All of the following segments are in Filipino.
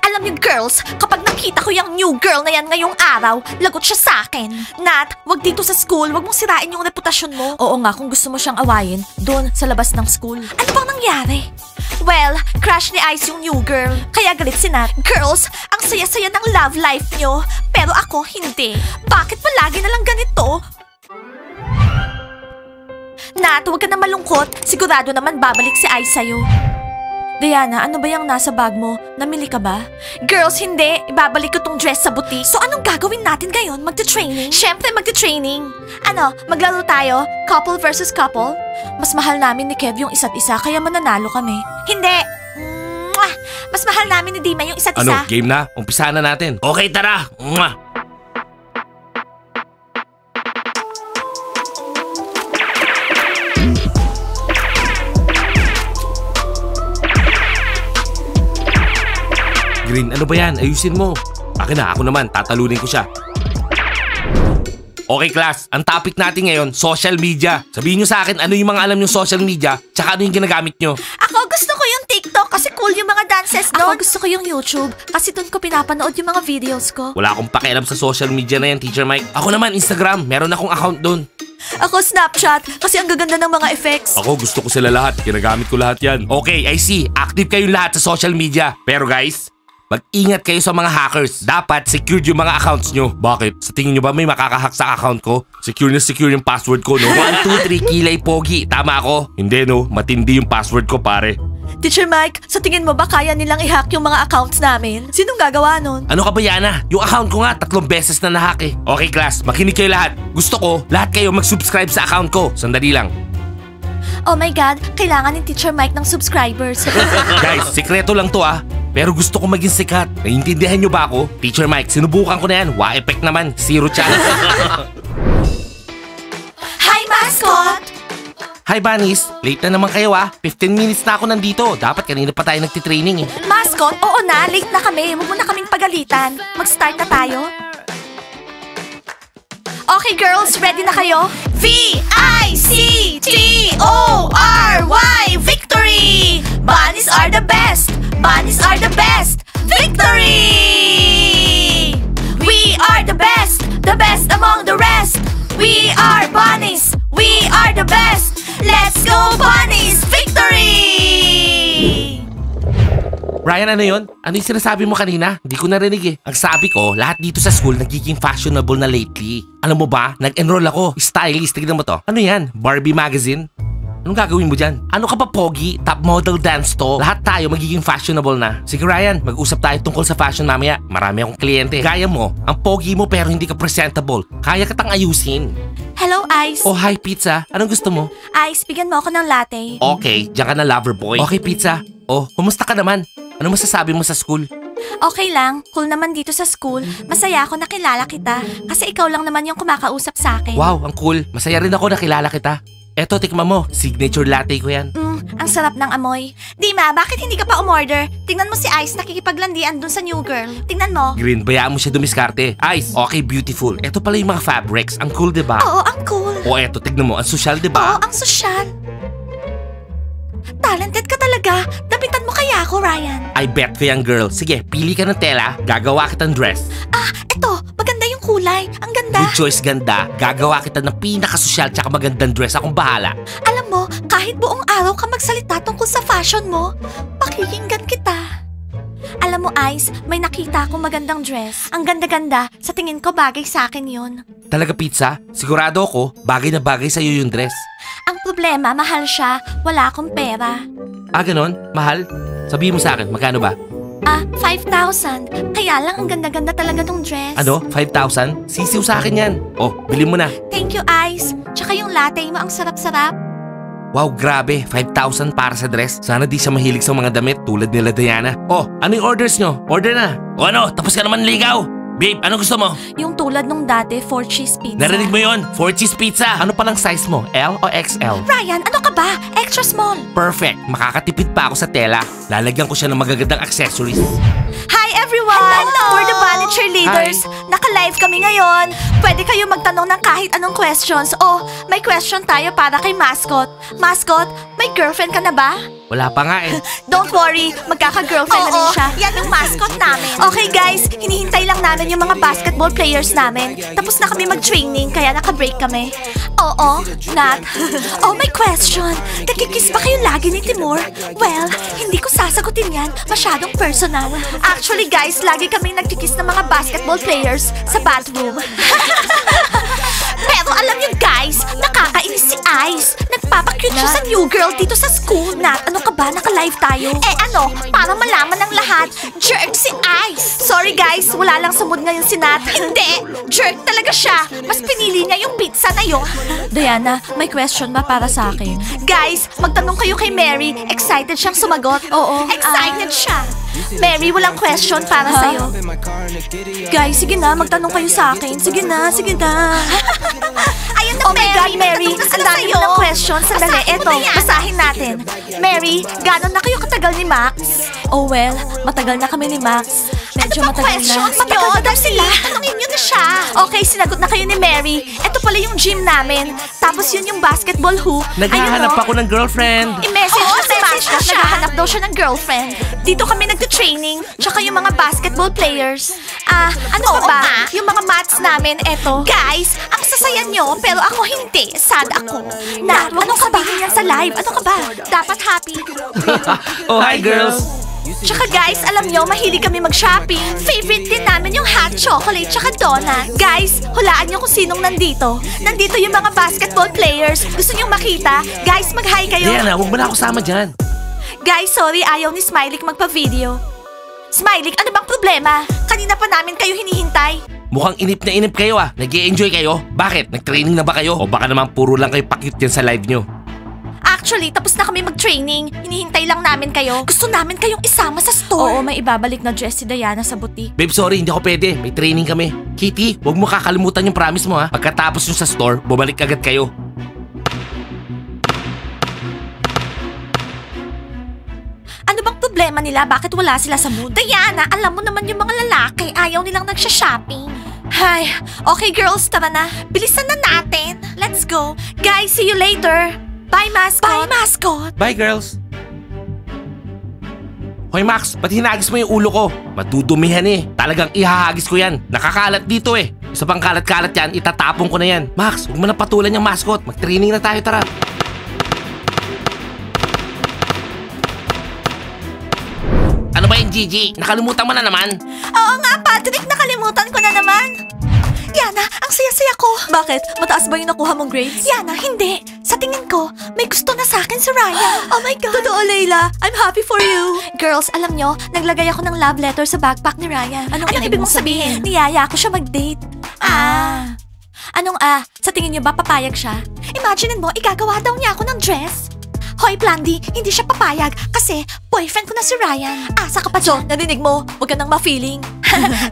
Alam niyo girls, kapag nakita ko yung new girl na yan ngayong araw, lagot siya sa akin. Nat, wag dito sa school, wag mong sirain yung reputasyon mo. Oo nga, kung gusto mo siyang awayin, doon sa labas ng school. Ano bang nangyari? Well, crush ni Ice yung new girl, kaya galit si Nat. Girls, ang saya-saya ng love life nyo, pero ako hindi. Bakit palagi na lang ganito? Nat, huwag ka na malungkot. Sigurado naman babalik si Ice sa'yo. Diana, ano ba yung nasa bag mo? Namili ka ba? Girls, hindi. Ibabalik ko tong dress sa boutique. So anong gagawin natin ngayon? Magte-training? Siyempre magte-training. Ano, maglaro tayo? Couple versus couple? Mas mahal namin ni Kev yung isa't isa, kaya mananalo kami. Hindi. Mwah! Mas mahal namin ni Dima yung isa't isa. Ano, game na? Umpisahan na natin. Okay, tara. Mwah! Green, ano ba yan? Ayusin mo. Akin na, ako naman. Tatalunin ko siya. Okay, class. Ang topic natin ngayon, social media. Sabihin nyo sa akin ano yung mga alam nyo social media, tsaka ano yung ginagamit nyo. Ako gusto ko yung TikTok kasi cool yung mga dances doon. Ako gusto ko yung YouTube kasi doon ko pinapanood yung mga videos ko. Wala akong pakialam sa social media na yan, Teacher Mike. Ako naman, Instagram. Meron akong account doon. Ako Snapchat kasi ang gaganda ng mga effects. Ako gusto ko sila lahat. Ginagamit ko lahat yan. Okay, I see. Active kayong lahat sa social media. Pero guys, mag-ingat kayo sa mga hackers. Dapat secured yung mga accounts nyo. Bakit? Sa tingin nyo ba may makakahack sa account ko? Secure na secure yung password ko, no? 1, 2, 3, kilay, pogi. Tama ako? Hindi, no? Matindi yung password ko, pare. Teacher Mike, sa tingin mo ba kaya nilang i-hack yung mga accounts namin? Sinong gagawa nun? Ano ka ba, Yana? Yung account ko nga, 3 beses na nahack eh. Okay, class. Makinig kayo lahat. Gusto ko, lahat kayo mag-subscribe sa account ko. Sandali lang. Oh my God, kailangan ni Teacher Mike ng subscribers. Guys, sikreto lang to ah. Pero gusto ko maging sikat. Naiintindihan nyo ba ako? Teacher Mike, sinubukan ko na yan. Wa-effect naman. 0 chance. Hi, mascot! Hi, Bunnies. Late na naman kayo ah. 15 minutes na ako nandito. Dapat kanina pa tayo nagtitraining eh. Mascot, oo na, late na kami. Huwag mo na kaming pagalitan. Mag-start na tayo. Okay, girls, ready na kayo? V-I-C-T-O-R-Y! Victory! Bunnies are the best! Bunnies are the best! Victory! We are the best! The best among the rest! We are bunnies! We are the best! Let's go, bunnies! Victory! Ryan, ano yun? Ano yung sinasabi mo kanina? Hindi ko narinig eh. Ang sabi ko, lahat dito sa school nagiging fashionable na lately. Alam mo ba? Nag-enroll ako. Stylist. Tignan mo to. Ano yan? Barbie magazine? Anong gagawin mo dyan? Ano ka ba, Pogi? Top model dance to? Lahat tayo magiging fashionable na. Sige, Ryan. Mag-usap tayo tungkol sa fashion mamaya. Marami akong kliyente. Gaya mo. Ang Pogi mo pero hindi ka presentable. Kaya kitang ayusin. Hello, Ice. Oh, hi, Pizza. Anong gusto mo? Ice, bigyan mo ako ng latte. Okay. Diyan ka na, lover boy. Okay, Pizza. Oh, kumusta ka naman? Ano masasabi mo sa school? Okay lang, cool naman dito sa school. Masaya ako nakilala kita. Kasi ikaw lang naman yung kumakausap sa akin. Wow, ang cool. Masaya rin ako nakilala kita. Eto, tikman mo. Signature latte ko yan. Ang sarap ng amoy. Dima, bakit hindi ka pa umorder? Tingnan mo si Ice nakikipaglandian dun sa new girl. Tingnan mo. Green, bayaan mo siya dumiskarte. Ice, okay, beautiful. Eto pala yung mga fabrics. Ang cool, diba? Oo, ang cool. O eto, tignan mo. Ang social, diba? Oo, ang sosyal. Talented ka talaga. Dapitan mo kaya ako, Ryan. I bet ko yan, girl. Sige, pili ka ng tela. Gagawa kita ng dress. Ah, eto. Maganda yung kulay. Ang ganda. Good choice, ganda. Gagawa kita ng pinakasosyal tsaka magandang dress. Akong bahala. Alam mo, kahit buong araw ka magsalita tungkol sa fashion mo, pakikinggan kita. Alam mo, Ice, may nakita akong magandang dress. Ang ganda-ganda. Sa tingin ko, bagay sa akin yun. Talaga, Pizza? Sigurado ako, bagay na bagay sa'yo yung dress. Ang problema, mahal siya. Wala akong pera. Ah, ganon? Mahal? Sabihin mo sa akin, magkano ba? 5,000. Kaya lang, ang ganda-ganda talaga ng dress. Ano? 5,000? Sisiw sa akin yan. Oh, bilhin mo na. Thank you, Ice. Tsaka yung latte mo, ang sarap-sarap. Wow, grabe. 5,000 para sa dress. Sana di siya mahilig sa mga damit tulad nila Diana. Oh, ano yung orders nyo? Order na. O ano, tapos ka naman ligaw. Babe, ano gusto mo? Yung tulad nung dati, 4 cheese pizza. Narinig mo yon? 4 cheese pizza. Ano palang size mo? L o XL? Ryan, ano ka ba? Extra small. Perfect. Makakatipid pa ako sa tela. Lalagyan ko siya ng magagandang accessories. Hi everyone! Hello! We're the Bunny Cheerleaders. Naka-live kami ngayon. Pwede kayo magtanong ng kahit anong questions. Oh, may question tayo para kay Mascot. Mascot, may girlfriend ka na ba? Wala pa nga eh. Don't worry, magkaka-girlfriend na rin siya. Yan yung mascot namin. Okay guys, hinihintay lang namin yung mga basketball players namin. Tapos na kami mag-training, kaya naka-break kami. Oo, Nat. Oh, may question. Nagkikiss ba kayo lagi ni Timur? Well, hindi ko sasagutin yan. Masyadong personal. Actually guys, lagi kami nagkikiss ng mga basketball players sa bathroom. Pero alam niyo guys, nakakainis si Ice. Nagpapakute siya sa new girl dito sa school. Nat, ano ka ba? Naka-live tayo. Eh ano, para malaman ng lahat, jerk si Ice. Sorry guys, wala lang sa mood ngayon si Nat. Hindi, jerk talaga siya. Mas pinili niya yung pizza na yun. Diana, may question ba para sa akin? Guys, magtanong kayo kay Mary. Excited siyang sumagot. Oo. Excited siya. Mary, walang question para sa'yo. Guys, sige na, magtanong kayo sa akin. Sige na, sige na. Ayun na, oh Mary. Oh my God, Mary. Ang dami mo ng questions. Sandali, eto, basahin natin. Mary, gano'n na kayo katagal ni Max? Oh well, matagal na kami ni Max. Medyo matagal na. Matagal na daw sila. Tanungin niyo na siya. Okay, sinagot na kayo ni Mary. Eto pala yung gym namin. Tapos yun yung basketball hoop. Naghahanap ako ng girlfriend. I-message mo si Mascot. Naghahanap daw siya ng girlfriend. Dito kami nagte-training. Tsaka yung mga basketball players. Ano pa ba? Yung mga mats namin, eto. Guys, ang sasaya nyo, pero ako hindi. Sad ako. Nat, anong sabihin yan sa live? Ano ka ba? Dapat happy. Oh, hi girls. Tsaka guys, alam nyo, mahilig kami mag-shopping. Favorite din namin yung hot chocolate tsaka donut. Guys, hulaan nyo kung sinong nandito. Nandito yung mga basketball players. Gusto nyo makita? Guys, mag-hi kayo. Diana, huwag mo na ako sama dyan. Guys, sorry, ayaw ni Smiley magpa-video. Smiley, ano bang problema? Kanina pa namin kayo hinihintay. Mukhang inip na inip kayo ah. Nag-i-enjoy kayo? Bakit? Nag-training na ba kayo? O baka naman puro lang kayo pakit yan sa live nyo? Actually, tapos na kami mag-training. Hinihintay lang namin kayo. Gusto namin kayong isama sa store. Oo, may ibabalik na dress si Diana sa butik. Babe, sorry, hindi ako pwede. May training kami. Kitty, huwag mo kakalimutan yung promise mo ha. Pagkatapos yung sa store, bumalik agad kayo. Ano bang problema nila? Bakit wala sila sa mood? Diana, alam mo naman yung mga lalaki. Ayaw nilang nagsha-shopping. Hay, okay girls, tara na. Bilisan na natin. Let's go. Guys, see you later. Bye, Mascot. Bye, Mascot. Bye, girls. Hoy, Max, ba't hinagis mo yung ulo ko? Madudumihan eh. Talagang ihahagis ko yan. Nakakalat dito eh. Isa pang kalat-kalat yan, itatapon ko na yan. Max, huwag mo na patulan yung mascot. Mag-training na tayo, tara. Ano ba yung Gigi? Nakalimutan mo na naman? Oo nga, Patrick. Nakalimutan ko na naman. Yana, ang saya-saya ko. Bakit? Mataas ba yung nakuha mong grades? Yana, hindi. Sa tingin ko, may gusto na sa akin si Ryan. Oh my God. Totoo, Layla. I'm happy for you. Girls, alam nyo, naglagay ako ng love letter sa backpack ni Ryan. Anong ibig mong sabihin? Niyaya ko siya mag-date. Anong Sa tingin nyo ba papayag siya? Imagine mo, igagawa daw niya ako ng dress. Hoy, Blandy, hindi siya papayag kasi boyfriend ko na si Ryan. Asa ka pa, John. Narinig mo? Huwag ka nang ma-feeling.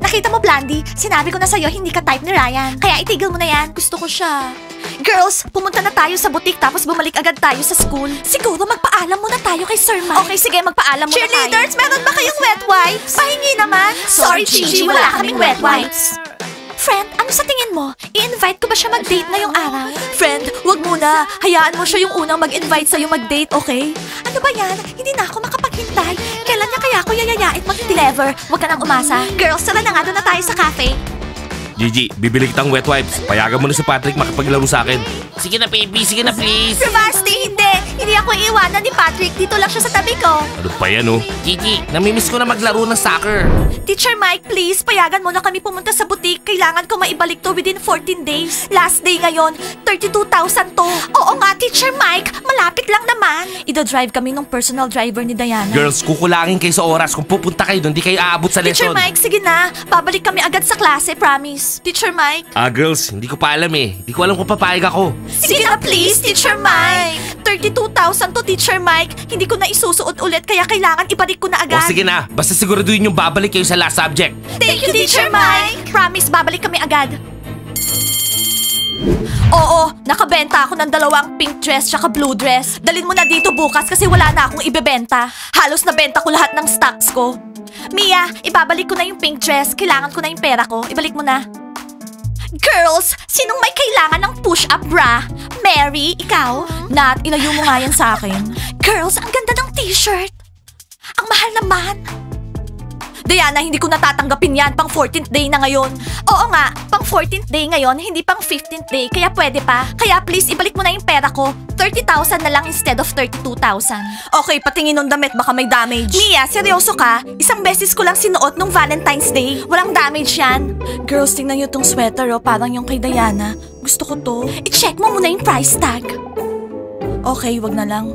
Nakita mo, Blandy? Sinabi ko na sa'yo, hindi ka type ni Ryan. Kaya itigil mo na yan. Gusto ko siya. Girls, pumunta na tayo sa butik tapos bumalik agad tayo sa school. Siguro magpaalam muna tayo kay Sir Mike. Okay, sige, magpaalam muna tayo. Cheerleaders, meron ba kayong wet wipes? Pahingi naman. Sorry, Gigi, wala kaming wet wipes. Friend, ano sa tingin mo? I-invite ko ba siya mag-date na yung araw? Friend, wag muna. Hayaan mo siya yung unang mag-invite sa'yo mag-date, okay? Ano ba yan? Hindi na ako makapaghintay. Kailan niya kaya ako yayayain mag-date? Never. Wag ka nang umasa. Girls, tara na nga doon na tayo sa cafe. Gigi, bibili kitang wet wipes. Payagan mo na si Patrick makapaglaro sa akin. Sige na, baby. Sige na, please. Bravasti, hindi. Hindi ako iiwanan ni Patrick. Dito lang siya sa tabi ko. Ano pa yan, oh? Gigi, namimiss ko na maglaro ng soccer. Teacher Mike, please, payagan mo na kami pumunta sa butik. Kailangan ko maibalik to within 14 days. Last day ngayon, 32,000 to. Oo nga, Teacher Mike, malapit lang naman. Ida-drive kami ng personal driver ni Diana. Girls, kukulangin kayo sa oras. Kung pupunta kayo doon, di kayo aabot sa lesson. Teacher Mike, sige na. Babalik kami agad sa klase, promise. Teacher Mike. Girls, hindi ko pa alam eh. Hindi ko alam kung papayag ako. Sige na, please, Teacher Mike. 32,000 to, Teacher Mike. Hindi ko na isusuot ulit, kaya kailangan ibalik ko na agad. O sige na, basta siguraduhin yung babalik kayo sa last subject. Thank you, Teacher Mike. Promise, babalik kami agad. Oo, nakabenta ako ng 2 pink dress tsaka blue dress. Dalin mo na dito bukas kasi wala na akong ibebenta. Halos nabenta ko lahat ng stocks ko. Mia, ibabalik ko na yung pink dress. Kailangan ko na yung pera ko. Ibalik mo na. Girls, sinong may kailangan ng push-up bra? Mary, ikaw? Nat, ilayo mo nga yan sa akin. Girls, ang ganda ng t-shirt. Ang mahal naman. Diana, hindi ko natatanggapin yan. Pang 14th day na ngayon. Oo nga, pang 14th day ngayon, hindi pang 15th day. Kaya pwede pa. Kaya please, ibalik mo na yung pera ko. 30,000 na lang instead of 32,000. Okay, patingin ng damit, baka may damage. Mia, seryoso ka? Isang beses ko lang sinuot nung Valentine's Day. Walang damage yan. Girls, tingnan nyo tong sweater, oh. Parang yung kay Diana. Gusto ko to. I-check mo muna yung price tag. Okay, wag na lang.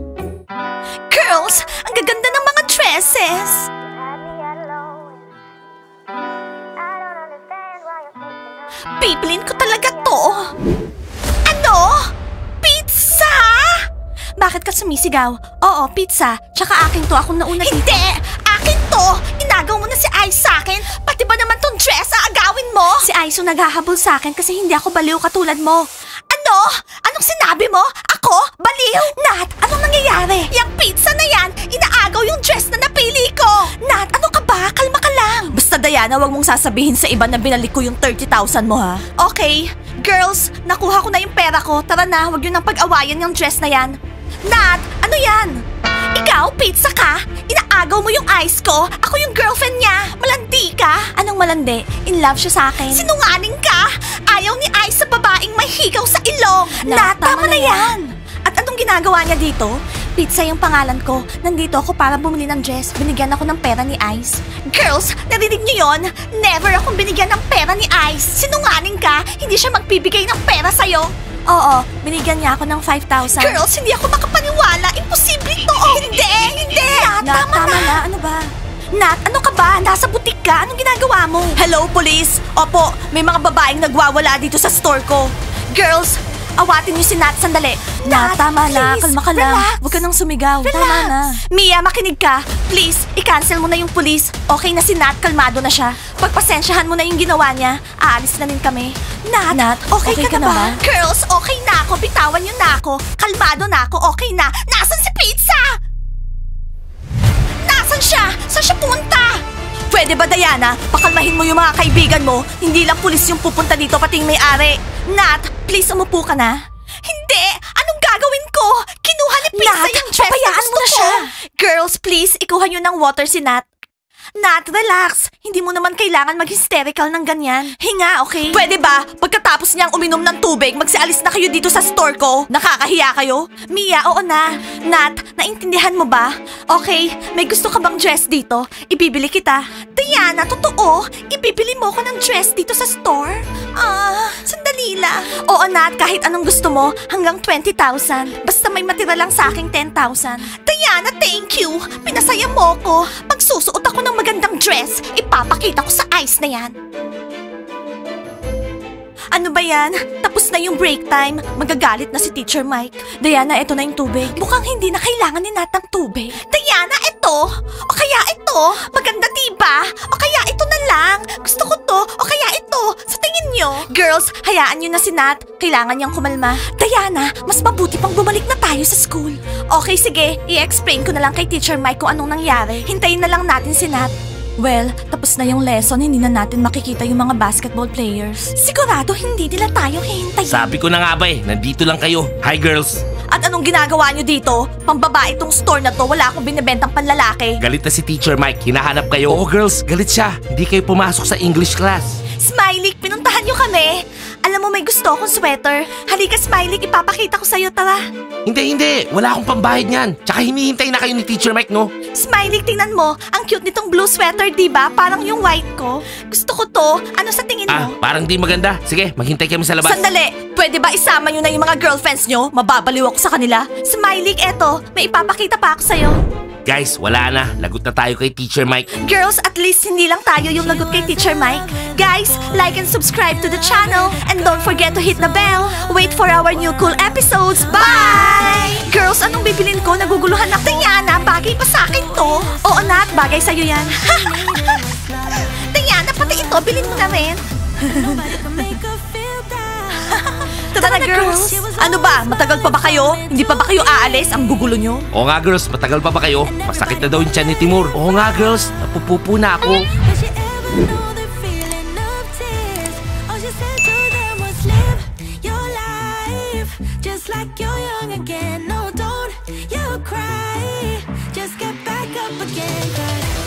Girls, ang gaganda ng mga dresses. Bibilin ko talaga to. Ano? Pizza? Bakit ka sumisigaw? Oo, pizza. Tsaka akin to. Akong nauna dito. Hindi! Akin to! Inagaw mo na si Ice sa akin. Pati ba naman tong dress aagawin mo? Si Ice yung naghahabol sa akin kasi hindi ako baliw katulad mo. Ano? Anong sinabi mo? Ako? Baliw? Nat, anong nangyayari? Yang pizza na yan, inaagaw yung dress na napili ko. Nat, ano ka ba? Kalma ka lang. Basta Diana, wag mong sasabihin sa iba na binalik ko yung 30,000 mo ha. Okay. Girls, nakuha ko na yung pera ko. Tara na, wag yun ang pag-awayan yung dress na yan. Nat, ano yan? Ikaw, pizza ka? Inaagaw mo yung ice ko? Ako yung girlfriend niya. Malandi ka? Anong malandi? In love siya sa akin. Sinungaling ka? Ayaw ni Ice sa babaeng may hikaw sa ilong. Nat, tama na yan. At anong ginagawa niya dito? Pizza yung pangalan ko. Nandito ako para bumili ng dress. Binigyan ako ng pera ni Ice. Girls, narinig niyo yon? Never akong binigyan ng pera ni Ice. Sinungaling ka? Hindi siya magbibigay ng pera sa'yo. Oo, binigyan niya ako ng 5,000. Girls, hindi ako makapaniwala. Imposible to. Hindi. Nat, tama na. Ano ba? Nat, ano ka ba? Nasa butik ka? Anong ginagawa mo? Hello, police. Opo, may mga babaeng nagwawala dito sa store ko. Girls, awatin niyo si Nat sandali. Nat, tama na. Kalma ka lang. Huwag ka nang sumigaw. Relax. Tama na. Mia, makinig ka. Please, i-cancel mo na yung police. Okay na si Nat, kalmado na siya. Pagpasensyahan mo na yung ginawa niya. Aalis na rin kami. Nat, okay ka na ba? Girls, okay na ako. Bitawan niyo na ako. Kalmado na ako. Okay na. Nasaan si Pizza? Nasaan siya? Saan siya pumunta? Pwede ba, Diana? Pakalmahin mo yung mga kaibigan mo. Hindi lang pulis yung pupunta dito, pati yung may-ari. Nat, please umupo ka na. Hindi! Anong gagawin ko? Kinuha ni Pizza yung dress na gusto ko. Siya. Girls, please, ikuha nyo ng water si Nat. Nat, relax. Hindi mo naman kailangan mag-hysterical ng ganyan. Hinga, okay? Pwede ba? Pagkatapos niyang uminom ng tubig, magsialis na kayo dito sa store ko? Nakakahiya kayo? Mia, oo na. Nat, naintindihan mo ba? Okay, may gusto ka bang dress dito? Ibibili kita. Diana, totoo? Ibibili mo ko ng dress dito sa store? Sandali lang. Oo, Nat, kahit anong gusto mo, hanggang 20,000. Basta may matira lang sa aking 10,000. Diana, thank you. Pinasaya mo ko. Pagsusuot ako ng magandang dress, ipapakita ko sa Ice na yan. Ano ba yan? Tapos na yung break time. Magagalit na si Teacher Mike. Diana, eto na yung tubig. Mukhang hindi na kailangan ni Nat ng tubig. Diana, eto! O kaya ito? Maganda diba? O kaya ito na lang? Gusto ko to. O kaya ito? Sa tingin nyo? Girls, hayaan nyo na si Nat. Kailangan niyang kumalma. Diana, mas mabuti pang bumalik na tayo sa school. Okay, sige. I-explain ko na lang kay Teacher Mike kung anong nangyari. Hintayin na lang natin si Nat. Well, tapos na yung lesson, hindi na natin makikita yung mga basketball players. Sigurado hindi nila tayo hihintayin. Sabi ko na nga ba nandito lang kayo. Hi girls. At anong ginagawa nyo dito? Pambabae tong store na to, wala akong binibentang panlalaki. Galit na si Teacher Mike, hinahanap kayo. Oo girls, galit siya. Hindi kayo pumasok sa English class. Smiley, pinuntahan nyo kami. Alam mo may gusto akong sweater. Halika Smiley, ipapakita ko sa'yo, tara. Hindi. Wala akong pambayad niyan. Tsaka hinihintay na kayo ni Teacher Mike, no? Smiley, tingnan mo. Ang cute nitong blue sweater, diba? Parang yung white ko. Gusto ko to. Ano sa tingin mo? Parang di maganda. Sige, maghintay kami sa labas. Sandali. Pwede ba isama nyo na yung mga girlfriends nyo? Mababaliw ako sa kanila. Smiley, eto. May ipapakita pa ako sa'yo. Guys, wala na. Lagot na tayo kay Teacher Mike. Girls, at least hindi lang tayo yung lagot kay Teacher Mike. Guys, like and subscribe to the channel. And don't forget to hit the bell. Wait for our new cool episodes. Bye! Girls, anong bibilin ko? Naguguluhan na. Diana, bagay pa sa akin to. Oo, Nat, bagay sa'yo yan. Diana, pati ito, bilhin mo na rin. Tara na, girls. Ano ba? Matagal pa ba kayo? Hindi pa ba kayo aalis? Ang gugulo nyo. Oo nga girls, matagal pa ba kayo? Masakit na daw yung tiyan ni Timur. Oo nga girls, napupupo na ako. Has she ever known the feeling of tears? All she said to them was live your life just like you're young again. No, don't you cry. Just get back up again, 'cause